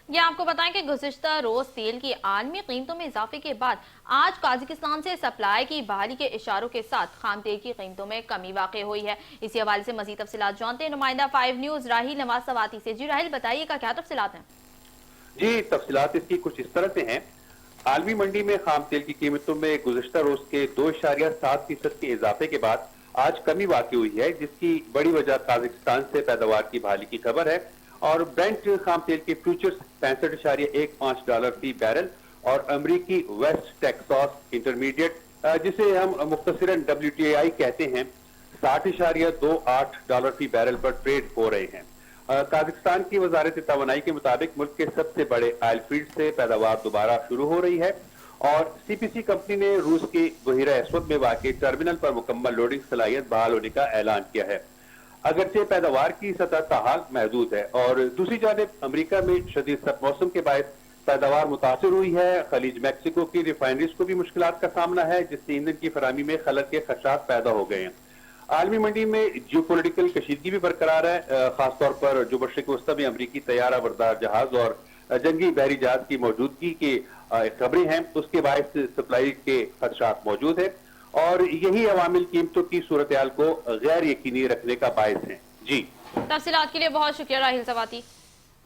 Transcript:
یہ آپ کو بتائیں کہ گزشتہ روز تیل کی عالمی قیمتوں میں اضافے کے بعد آج قازقستان سے سپلائی کی بحالی کے اشاروں کے ساتھ خام تیل کی قیمتوں میں کمی واقع ہوئی ہے۔ اسی حوالے سے مزید تفصیلات جانتے ہیں نمائندہ 5 نیوز راہیل نواز سواتی سے۔ جی راہیل، بتائیے گا کیا تفصیلات ہیں؟ جی، تفصیلات اس کی کچھ اس طرح سے ہیں۔ عالمی منڈی میں خام تیل کی قیمتوں میں گزشتہ روز کے 2.7% کے اضافے کے بعد آج کمی واقع ہوئی ہے، جس کی بڑی وجہ قازقستان سے پیداوار کی بحالی کی خبر ہے، اور برنٹ خام تیل کے فیوچرز $65.15 فی بیرل اور امریکی ویسٹ ٹیکساس انٹرمیڈیٹ جسے ہم مختصراً WTI کہتے ہیں $60.28 فی بیرل پر ٹریڈ ہو رہے ہیں۔ قازقستان کی وزارت توانائی کے مطابق ملک کے سب سے بڑے آئل فیلڈ سے پیداوار دوبارہ شروع ہو رہی ہے، اور CPC کمپنی نے روس کے بحیرہ اسود میں واقع ٹرمینل پر مکمل لوڈنگ صلاحیت بحال ہونے کا اعلان کیا ہے۔ اگرچہ پیداوار کی سطح تاحال محدود ہے، اور دوسری جانب امریکہ میں شدید سرد موسم کے باعث پیداوار متاثر ہوئی ہے۔ خلیج میکسیکو کی ریفائنریز کو بھی مشکلات کا سامنا ہے، جس سے ایندھن کی فراہمی میں خلل کے خدشات پیدا ہو گئے ہیں۔ عالمی منڈی میں جیو پولیٹیکل کشیدگی بھی برقرار ہے، خاص طور پر جو مشرق وسطی میں امریکی طیارہ بردار جہاز اور جنگی بحری جہاز کی موجودگی کی خبریں ہیں، اس کے باعث سپلائی کے خدشات موجود ہیں، اور یہی عوامل قیمتوں کی صورتحال کو غیر یقینی رکھنے کا باعث ہیں۔ جی، تفصیلات کے لیے بہت شکریہ راہیل سواتی۔